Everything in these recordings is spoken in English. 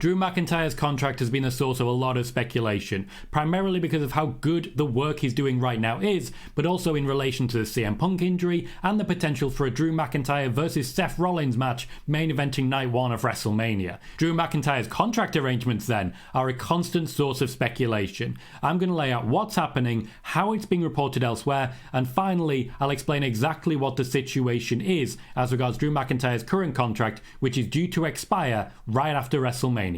Drew McIntyre's contract has been the source of a lot of speculation, primarily because of how good the work he's doing right now is, but also in relation to the CM Punk injury and the potential for a Drew McIntyre versus Seth Rollins match main eventing night 1 of WrestleMania. Drew McIntyre's contract arrangements then are a constant source of speculation. I'm going to lay out what's happening, how it's being reported elsewhere, and finally I'll explain exactly what the situation is as regards Drew McIntyre's current contract, which is due to expire right after WrestleMania.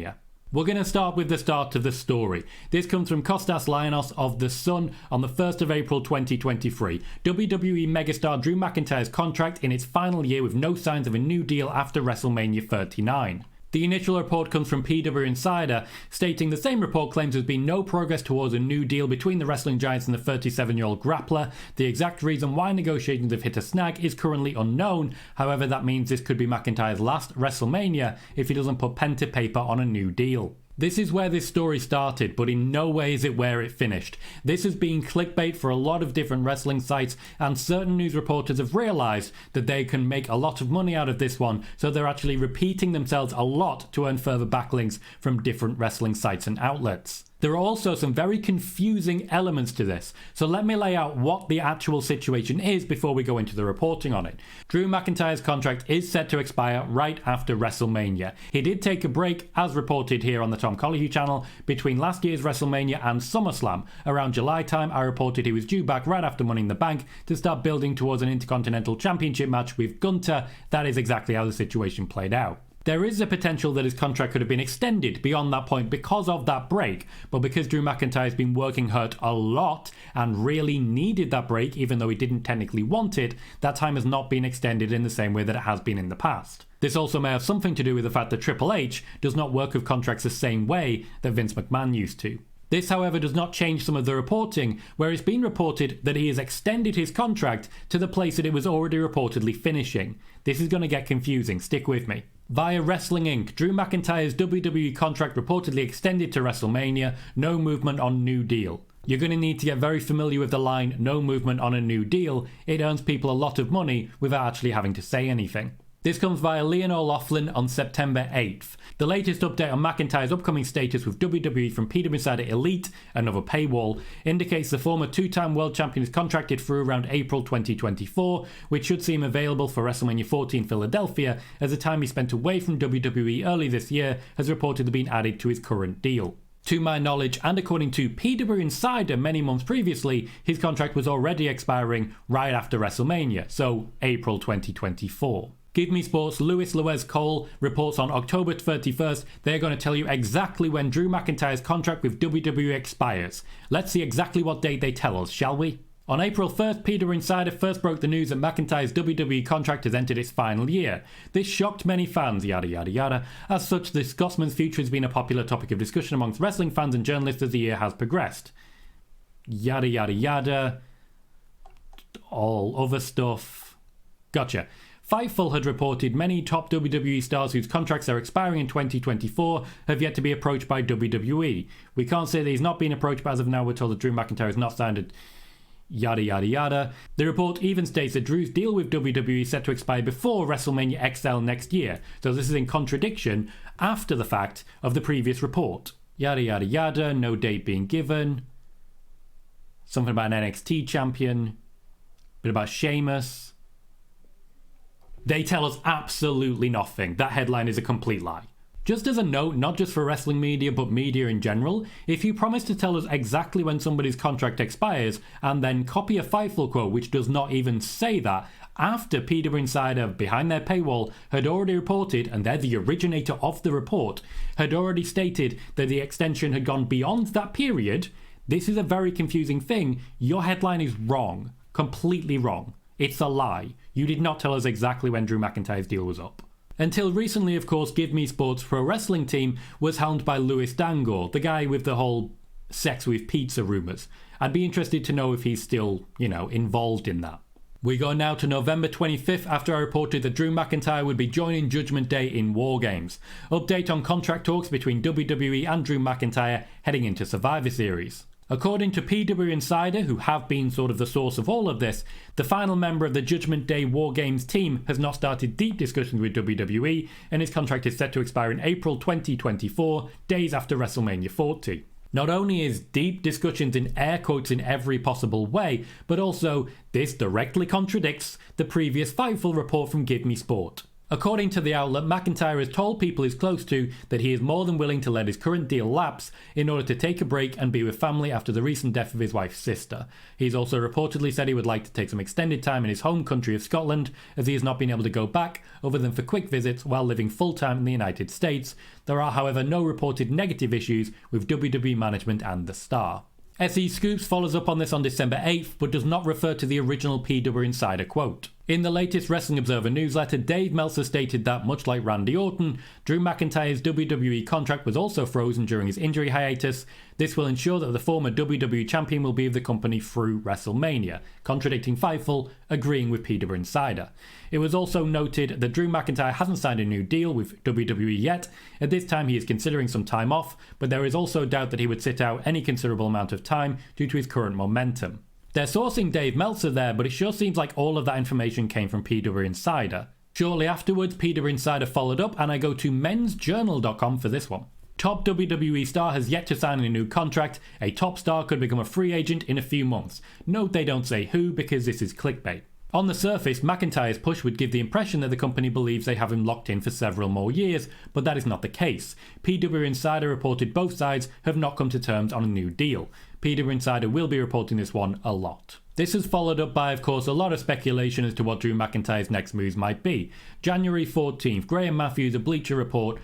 We're going to start with the start of the story. This comes from Kostas Lionos of The Sun on the 1st of April 2023. WWE megastar Drew McIntyre's contract in its final year with no signs of a new deal after WrestleMania 39. The initial report comes from PW Insider, stating the same report claims there's been no progress towards a new deal between the wrestling giants and the 37-year-old grappler. The exact reason why negotiations have hit a snag is currently unknown. However, that means this could be McIntyre's last WrestleMania if he doesn't put pen to paper on a new deal. This is where this story started, but in no way is it where it finished. This has been clickbait for a lot of different wrestling sites, and certain news reporters have realised that they can make a lot of money out of this one, so they're actually repeating themselves a lot to earn further backlinks from different wrestling sites and outlets. There are also some very confusing elements to this, so let me lay out what the actual situation is before we go into the reporting on it. Drew McIntyre's contract is set to expire right after WrestleMania. He did take a break, as reported here on the Tom Colohue channel, between last year's WrestleMania and SummerSlam. Around July time, I reported he was due back right after Money in the Bank to start building towards an Intercontinental Championship match with Gunther. That is exactly how the situation played out. There is a potential that his contract could have been extended beyond that point because of that break, but because Drew McIntyre has been working hurt a lot and really needed that break even though he didn't technically want it, that time has not been extended in the same way that it has been in the past. This also may have something to do with the fact that Triple H does not work with contracts the same way that Vince McMahon used to. This, however, does not change some of the reporting, where it's been reported that he has extended his contract to the place that it was already reportedly finishing. This is going to get confusing, stick with me. Via Wrestling Inc., Drew McIntyre's WWE contract reportedly extended to WrestleMania, no movement on new deal. You're going to need to get very familiar with the line, no movement on a new deal. It earns people a lot of money without actually having to say anything. This comes via Leon O'Loughlin on September 8th. The latest update on McIntyre's upcoming status with WWE from PW Insider Elite, another paywall, indicates the former two-time world champion is contracted through around April 2024, which should see him available for WrestleMania 14 Philadelphia, as the time he spent away from WWE early this year has reportedly been added to his current deal. To my knowledge, and according to PW Insider many months previously, his contract was already expiring right after WrestleMania, so April 2024. Give Me Sports' Louis Luez Cole reports on October 31st they're going to tell you exactly when Drew McIntyre's contract with WWE expires. Let's see exactly what date they tell us, shall we? On April 1st, Peter Insider first broke the news that McIntyre's WWE contract has entered its final year. This shocked many fans, yada yada yada. As such, the Scotsman's future has been a popular topic of discussion amongst wrestling fans and journalists as the year has progressed. Yada yada yada. All other stuff. Gotcha. Fightful had reported many top WWE stars whose contracts are expiring in 2024 have yet to be approached by WWE. We can't say that he's not been approached, but as of now we're told that Drew McIntyre has not signed it. Yada yada yada. The report even states that Drew's deal with WWE is set to expire before WrestleMania XL next year, so this is in contradiction after the fact of the previous report. Yada yada yada, no date being given. Something about an NXT champion. Bit about Sheamus. They tell us absolutely nothing. That headline is a complete lie. Just as a note, not just for wrestling media, but media in general, if you promise to tell us exactly when somebody's contract expires, and then copy a Fightful quote which does not even say that, after PW Insider, behind their paywall, had already reported, and they're the originator of the report, had already stated that the extension had gone beyond that period, this is a very confusing thing. Your headline is wrong. Completely wrong. It's a lie. You did not tell us exactly when Drew McIntyre's deal was up. Until recently, of course, Give Me Sports Pro Wrestling team was helmed by Louis Dangoor, the guy with the whole sex with pizza rumours. I'd be interested to know if he's still, involved in that. We go now to November 25th after I reported that Drew McIntyre would be joining Judgment Day in War Games. Update on contract talks between WWE and Drew McIntyre heading into Survivor Series. According to PW Insider, who have been sort of the source of all of this, the final member of the Judgment Day War Games team has not started deep discussions with WWE, and his contract is set to expire in April 2024, days after WrestleMania 40. Not only is deep discussions in air quotes in every possible way, but also this directly contradicts the previous Fightful report from Give Me Sport. According to the outlet, McIntyre has told people he's close to that he is more than willing to let his current deal lapse in order to take a break and be with family after the recent death of his wife's sister. He's also reportedly said he would like to take some extended time in his home country of Scotland, as he has not been able to go back other than for quick visits while living full-time in the United States. There are, however, no reported negative issues with WWE management and the star. SE Scoops follows up on this on December 8th, but does not refer to the original PW Insider quote. In the latest Wrestling Observer newsletter, Dave Meltzer stated that, much like Randy Orton, Drew McIntyre's WWE contract was also frozen during his injury hiatus. This will ensure that the former WWE champion will be with the company through WrestleMania, contradicting Fightful, agreeing with PW Insider. It was also noted that Drew McIntyre hasn't signed a new deal with WWE yet. At this time he is considering some time off, but there is also doubt that he would sit out any considerable amount of time due to his current momentum. They're sourcing Dave Meltzer there, but it sure seems like all of that information came from PW Insider. Shortly afterwards, PW Insider followed up, and I go to mensjournal.com for this one. Top WWE star has yet to sign a new contract. A top star could become a free agent in a few months. Note they don't say who, because this is clickbait. On the surface, McIntyre's push would give the impression that the company believes they have him locked in for several more years, but that is not the case. PW Insider reported both sides have not come to terms on a new deal. PW Insider will be reporting this one a lot. This is followed up by, of course, a lot of speculation as to what Drew McIntyre's next moves might be. January 14th, Graham Matthews, a Bleacher Report,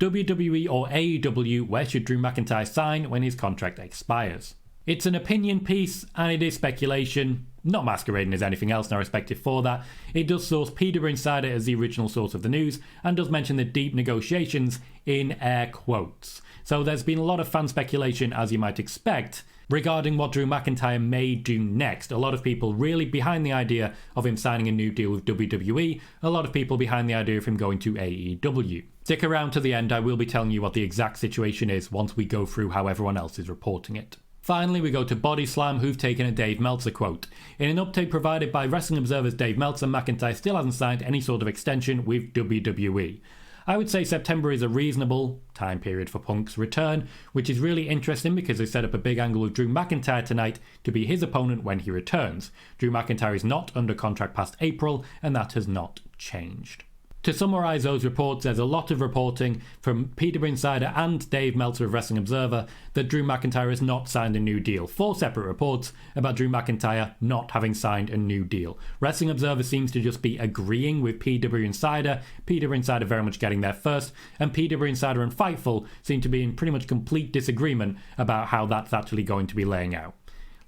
WWE or AEW, where should Drew McIntyre sign when his contract expires? It's an opinion piece, and it is speculation, not masquerading as anything else, and I respect it for that. It does source PW Insider as the original source of the news, and does mention the deep negotiations in air quotes. So there's been a lot of fan speculation, as you might expect, regarding what Drew McIntyre may do next. A lot of people really behind the idea of him signing a new deal with WWE, a lot of people behind the idea of him going to AEW. Stick around to the end, I will be telling you what the exact situation is once we go through how everyone else is reporting it. Finally, we go to Body Slam, who've taken a Dave Meltzer quote. In an update provided by Wrestling Observer's Dave Meltzer, McIntyre still hasn't signed any sort of extension with WWE. I would say September is a reasonable time period for Punk's return, which is really interesting because they set up a big angle with Drew McIntyre tonight to be his opponent when he returns. Drew McIntyre is not under contract past April, and that has not changed. To summarise those reports, there's a lot of reporting from PW Insider and Dave Meltzer of Wrestling Observer that Drew McIntyre has not signed a new deal. 4 separate reports about Drew McIntyre not having signed a new deal. Wrestling Observer seems to just be agreeing with PW Insider, PW Insider very much getting there first, and PW Insider and Fightful seem to be in pretty much complete disagreement about how that's actually going to be laying out.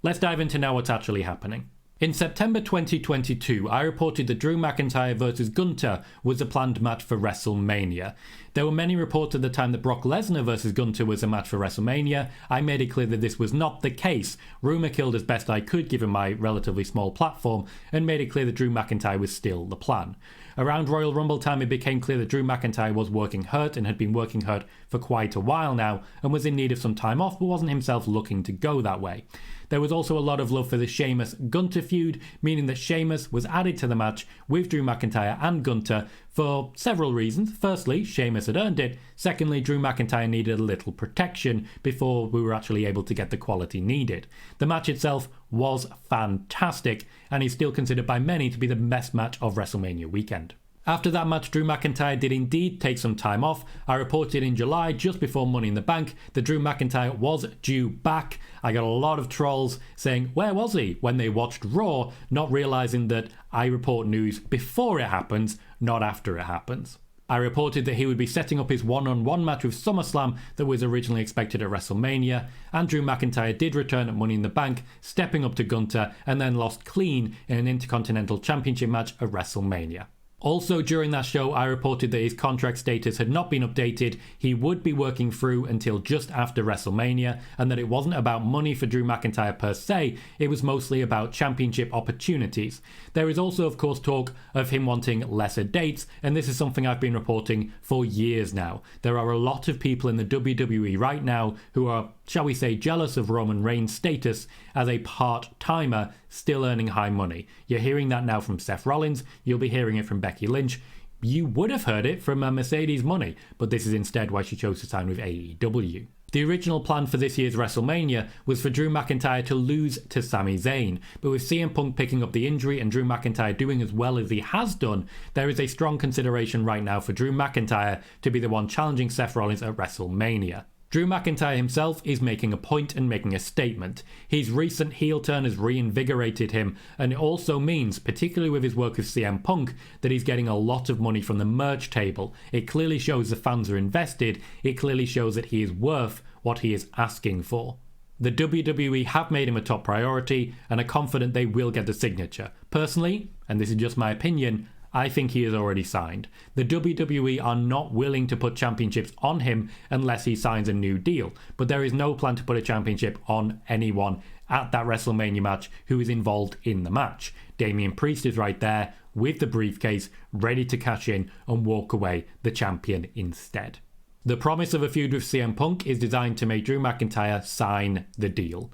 Let's dive into now what's actually happening. In September 2022, I reported that Drew McIntyre vs Gunther was a planned match for WrestleMania. There were many reports at the time that Brock Lesnar vs Gunther was a match for WrestleMania. I made it clear that this was not the case. Rumour killed as best I could given my relatively small platform, and made it clear that Drew McIntyre was still the plan. Around Royal Rumble time, it became clear that Drew McIntyre was working hurt and had been working hurt for quite a while now, and was in need of some time off, but wasn't himself looking to go that way. There was also a lot of love for the Sheamus-Gunther feud, meaning that Sheamus was added to the match with Drew McIntyre and Gunther for several reasons. Firstly, Sheamus had earned it. Secondly, Drew McIntyre needed a little protection before we were actually able to get the quality needed. The match itself was fantastic, and is still considered by many to be the best match of WrestleMania weekend. After that match, Drew McIntyre did indeed take some time off. I reported in July, just before Money in the Bank, that Drew McIntyre was due back. I got a lot of trolls saying, where was he? When they watched Raw, not realising that I report news before it happens, not after it happens. I reported that he would be setting up his one-on-one match with SummerSlam that was originally expected at WrestleMania, and Drew McIntyre did return at Money in the Bank, stepping up to Gunther, and then lost clean in an Intercontinental Championship match at WrestleMania. Also during that show, I reported that his contract status had not been updated, he would be working through until just after WrestleMania, and that it wasn't about money for Drew McIntyre per se, it was mostly about championship opportunities. There is also of course talk of him wanting lesser dates, and this is something I've been reporting for years now. There are a lot of people in the WWE right now who are shall we say, jealous of Roman Reigns' status as a part-timer still earning high money. You're hearing that now from Seth Rollins, you'll be hearing it from Becky Lynch. You would have heard it from Mercedes Money, but this is instead why she chose to sign with AEW. The original plan for this year's WrestleMania was for Drew McIntyre to lose to Sami Zayn, but with CM Punk picking up the injury and Drew McIntyre doing as well as he has done, there is a strong consideration right now for Drew McIntyre to be the one challenging Seth Rollins at WrestleMania. Drew McIntyre himself is making a point and making a statement. His recent heel turn has reinvigorated him, and it also means, particularly with his work with CM Punk, that he's getting a lot of money from the merch table. It clearly shows the fans are invested, it clearly shows that he is worth what he is asking for. The WWE have made him a top priority and are confident they will get the signature. Personally, and this is just my opinion, I think he is already signed. The WWE are not willing to put championships on him unless he signs a new deal, but there is no plan to put a championship on anyone at that WrestleMania match who is involved in the match. Damian Priest is right there with the briefcase, ready to cash in and walk away the champion instead. The promise of a feud with CM Punk is designed to make Drew McIntyre sign the deal.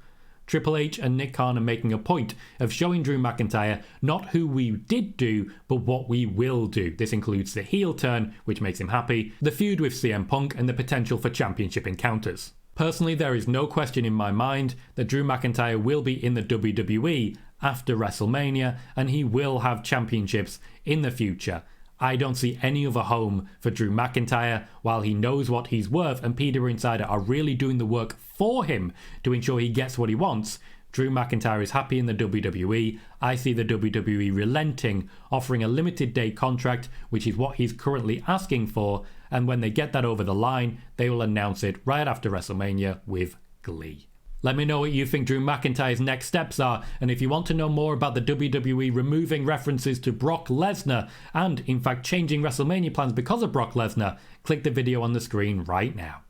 Triple H and Nick Khan are making a point of showing Drew McIntyre not who we did do, but what we will do. This includes the heel turn, which makes him happy, the feud with CM Punk, and the potential for championship encounters. Personally, there is no question in my mind that Drew McIntyre will be in the WWE after WrestleMania, and he will have championships in the future. I don't see any other home for Drew McIntyre. While he knows what he's worth and Peter Insider are really doing the work for him to ensure he gets what he wants, Drew McIntyre is happy in the WWE. I see the WWE relenting, offering a limited day contract, which is what he's currently asking for, and when they get that over the line, they will announce it right after WrestleMania with glee. Let me know what you think Drew McIntyre's next steps are, and if you want to know more about the WWE removing references to Brock Lesnar and, in fact, changing WrestleMania plans because of Brock Lesnar, click the video on the screen right now.